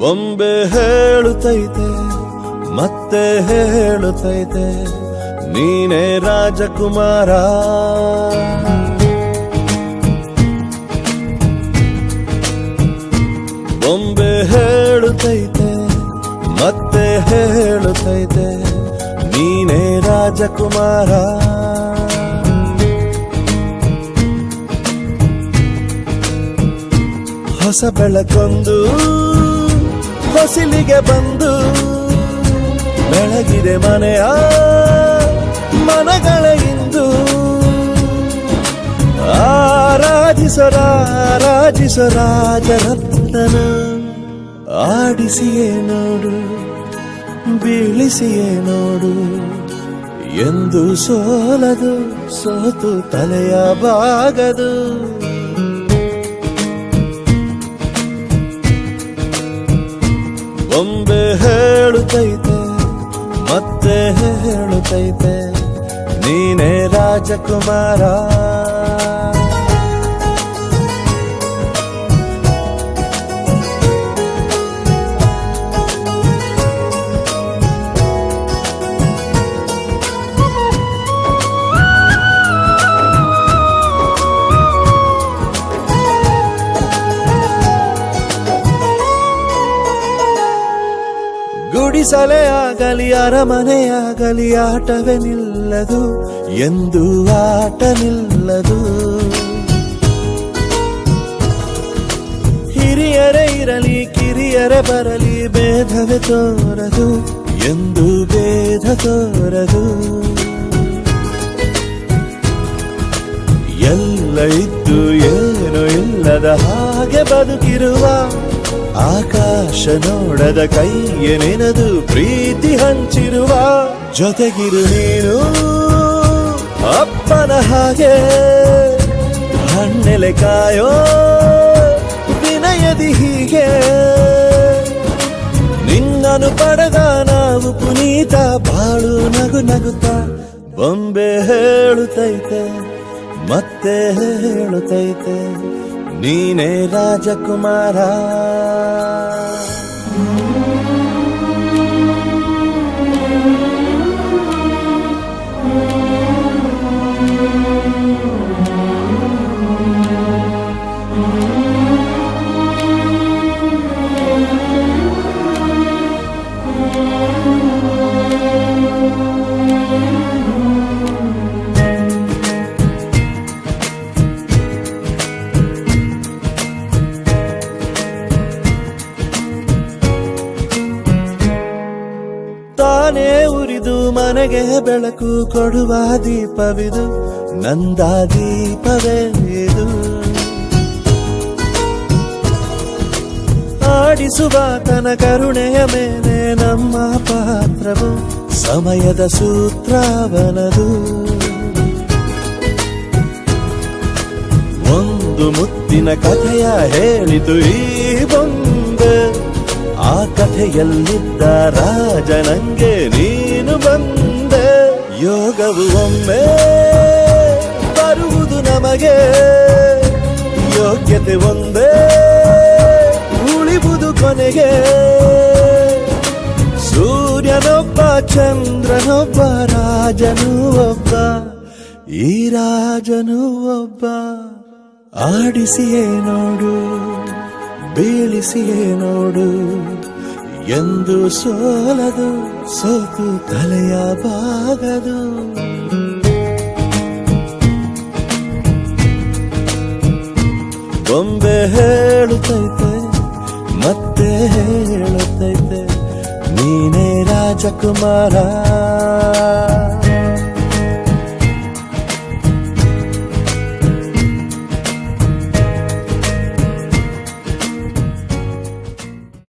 ಬೊಂಬೆ ಹೇಳುತ್ತೈತೆ ಮತ್ತೆ ಹೇಳುತ್ತೈತೆ ನೀನೇ ರಾಜಕುಮಾರ. ಬೊಂಬೆ ಹೇಳುತ್ತೈತೆ ಮತ್ತೆ ಹೇಳುತ್ತೈತೆ ನೀನೇ ರಾಜಕುಮಾರ. ಹೊಸ ಬೆಳಕೊಂದು ಹೊಸಿಲಿಗೆ ಬಂದು ಬೆಳಗಿದೆ ಮನೆಯ ಮನಗಳ ಇಂದು. ಆರಾಧಿಸೋ ರಾಜರತ್ನನ ಆಡಿಸಿಯೇ ನೋಡು ಬೀಳಿಸಿಯೇ ನೋಡು ಎಂದು ಸೋಲದು ಸೋತು ತಲೆಯ ಬಾಗದು. ಬೊಂಬೆ ಹೇಳುತ್ತೈತೆ ಮತ್ತೆ ಹೇಳುತ್ತೈತೆ ನೀನೇ ರಾಜಕುಮಾರ. ಗುಡಿಸಲೇ ಆಗಲಿ ಅರಮನೆಯಾಗಲಿ ಆಟವೇ ನಿಲ್ಲದು ಎಂದು ಆಟ ನಿಲ್ಲದು. ಹಿರಿಯರೇ ಇರಲಿ ಕಿರಿಯರೇ ಬರಲಿ ಭೇದವೇ ತೋರದು ಎಂದು ಭೇದ ತೋರದು. ಎಲ್ಲ ಇದ್ದು ಏನು ಇಲ್ಲದ ಹಾಗೆ ಬದುಕಿರುವ ಆಕಾಶ ನೋಡದ ಕೈಯೇ ನೆನೆದು ಪ್ರೀತಿ ಹಂಚಿರುವ. ಜೊತೆಗಿರು ನೀನು ಅಪ್ಪನ ಹಾಗೆ ಹಣ್ಣೆಲೆ ಕಾಯೋ ವಿನಯದಿ ಹೀಗೆ. ನಿನ್ನನು ಪಡೆದ ನಾವು ಪುನೀತ ಬಾಳು ನಗು ನಗುತ್ತ. ಬೊಂಬೆ ಹೇಳುತ್ತೈತೆ ಮತ್ತೆ ಹೇಳುತ್ತೈತೆ ನೀನೇ ರಾಜಕುಮಾರ. ತಾನೇ ಉರಿದು ಮನೆಗೆ ಬೆಳಕು ಕೊಡುವ ದೀಪವಿದು ನಂದ ದೀಪವೇ ಇದು. ಆಡಿಸುವ ತನ ಕರುಣೆಯ ಮೇಲೆ ನಮ್ಮ ಪಾತ್ರವು ಸಮಯದ ಸೂತ್ರವನದು. ಒಂದು ಮುತ್ತಿನ ಕಥೆಯ ಹೇಳಿತು ಈ ಬೊಂಬೆ. ಆ ಕಥೆಯಲ್ಲಿದ್ದ ರಾಜ ನಂಗೆ ನೀನು ಬಂದೆ. ಯೋಗವು ಒಮ್ಮೆ ಬರುವುದು ನಮಗೆ ಯೋಗ್ಯತೆ ಒಂದೇ ಉಳಿವುದು ಕೊನೆಗೆ. ಸೂರ್ಯನೊಬ್ಬ ಚಂದ್ರನೊಬ್ಬ ರಾಜನೂ ಒಬ್ಬ ಈ ರಾಜನೂ ಒಬ್ಬ. ಆಡಿಸಿಯೇ ನೋಡು ಬೀಳಿಸಿಯೇ ನೋಡು ಎಂದು ಸೋಲದು ಸೋತು ತಲೆಯ ಬಾಗದು. ಬೊಂಬೆ ಹೇಳುತ್ತೈತೆ ಮತ್ತೆ ಹೇಳುತ್ತೈತೆ ನೀನೇ ರಾಜಕುಮಾರ.